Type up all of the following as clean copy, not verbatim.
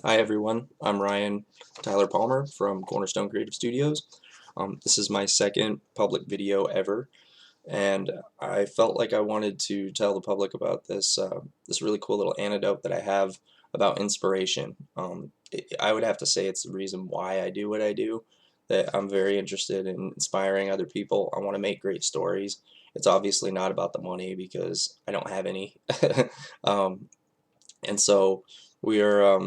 Hi everyone, I'm Ryan Tyler Palmer from Cornerstone Creative Studios. This is my second public video ever, and I felt like I wanted to tell the public about this really cool little anecdote that I have about inspiration. I would have to say it's the reason why I do what I do, that I'm very interested in inspiring other people. I want to make great stories. It's obviously not about the money because I don't have any. um, and so we are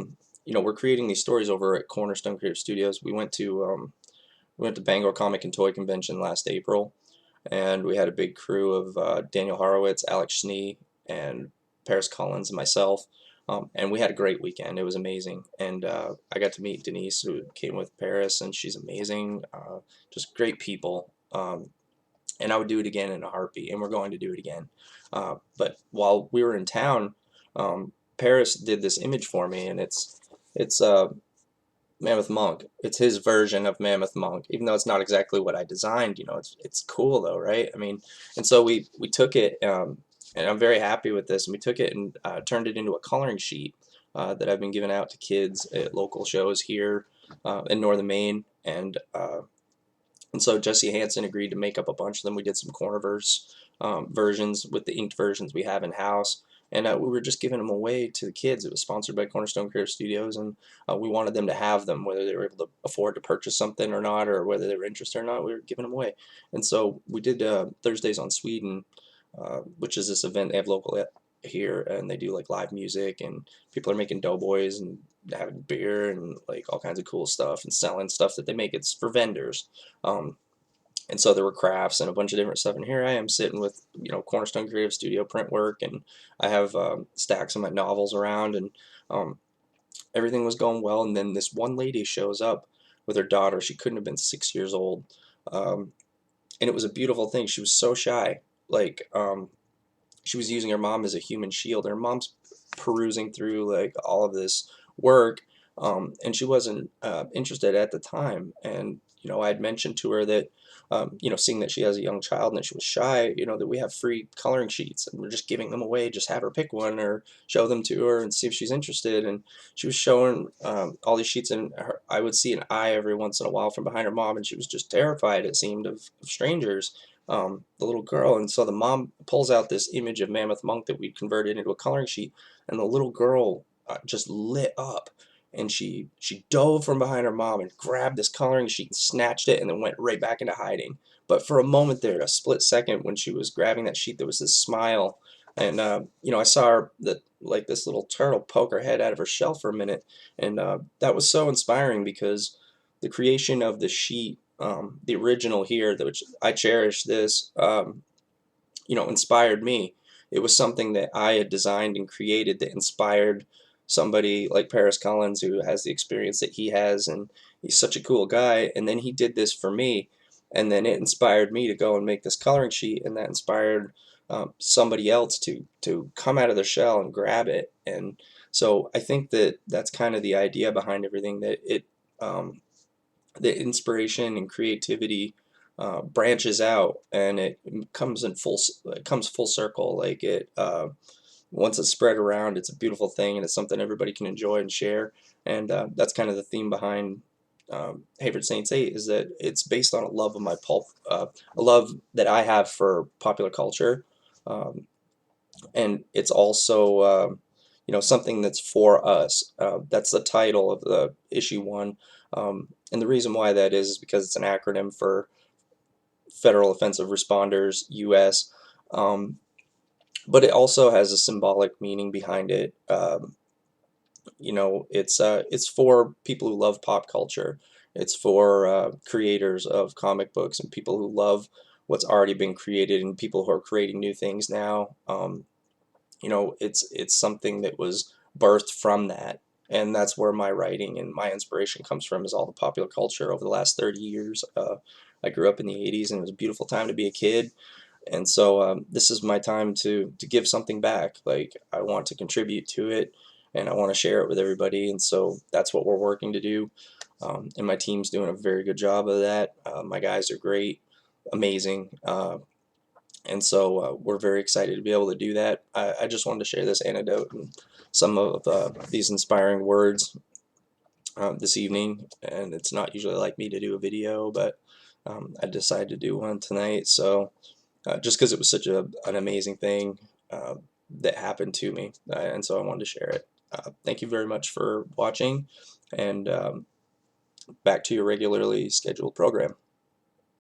we're creating these stories over at Cornerstone Creative Studios. We went to Bangor Comic and Toy Convention last April, and we had a big crew of Daniel Horowitz, Alex Schnee, and Paris Collins and myself. And we had a great weekend. It was amazing, and I got to meet Denise, who came with Paris, and she's amazing. Just great people. And I would do it again in a heartbeat, and we're going to do it again. But while we were in town, Paris did this image for me, and it's Mammoth Monk. It's his version of Mammoth Monk, even though it's not exactly what I designed. It's cool though, right? I mean, and so we took it, and I'm very happy with this. And we took it and turned it into a coloring sheet that I've been giving out to kids at local shows here in northern Maine, and so Jesse Hansen agreed to make up a bunch of them. We did some Cornerverse versions with the inked versions we have in house, and we were just giving them away to the kids. It was sponsored by Cornerstone Creative Studios, and we wanted them to have them, whether they were able to afford to purchase something or not, or whether they were interested or not. We were giving them away, and so we did Thursdays on Sweden, which is this event they have local here, and they do like live music, and people are making doughboys and having beer and like all kinds of cool stuff and selling stuff that they make. It's for vendors. Um, and so there were crafts and a bunch of different stuff. And here I am sitting with Cornerstone Creative Studio print work, and I have stacks of my novels around, and um, everything was going well. And then this one lady shows up with her daughter. She couldn't have been 6 years old, um, and it was a beautiful thing. She was so shy, like she was using her mom as a human shield. Her mom's perusing through like all of this work, and she wasn't interested at the time. And I had mentioned to her that seeing that she has a young child and that she was shy, that we have free coloring sheets and we're just giving them away. Just have her pick one or show them to her and see if she's interested. And she was showing all these sheets, and I would see an eye every once in a while from behind her mom, and she was just terrified, it seemed, of strangers, the little girl. And so the mom pulls out this image of Mammoth Monk that we converted into a coloring sheet, and the little girl just lit up. And she dove from behind her mom and grabbed this coloring sheet and snatched it, and then went right back into hiding. But for a moment there, a split second, when she was grabbing that sheet, there was this smile, and I saw her like this little turtle poke her head out of her shell for a minute, and that was so inspiring because the creation of the sheet, the original here, which I cherish this, inspired me. It was something that I had designed and created that inspired somebody like Paris Collins, who has the experience that he has, and he's such a cool guy. And then he did this for me, and then it inspired me to go and make this coloring sheet, and that inspired somebody else to come out of their shell and grab it. And so I think that that's kind of the idea behind everything, that the inspiration and creativity branches out, and it comes full circle. Like once it's spread around, it's a beautiful thing, and it's something everybody can enjoy and share. And that's kind of the theme behind Hayward Saints 8, is that it's based on a love of my pulp, a love that I have for popular culture, um, and it's also something that's for us. That's the title of the issue 1, and the reason why that is because it's an acronym for Federal Offensive Responders, U.S. But it also has a symbolic meaning behind it. It's for people who love pop culture. It's for creators of comic books and people who love what's already been created and people who are creating new things now. It's something that was birthed from that, and that's where my writing and my inspiration comes from, is all the popular culture over the last 30 years. I grew up in the 80s, and it was a beautiful time to be a kid, and so this is my time to give something back. Like, I want to contribute to it, and I want to share it with everybody, and so that's what we're working to do. And my team's doing a very good job of that. My guys are great, amazing. And so we're very excited to be able to do that. I just wanted to share this anecdote and some of these inspiring words this evening, and it's not usually like me to do a video, but I decided to do one tonight. So just because it was such an amazing thing that happened to me, and so I wanted to share it. Thank you very much for watching, and back to your regularly scheduled program.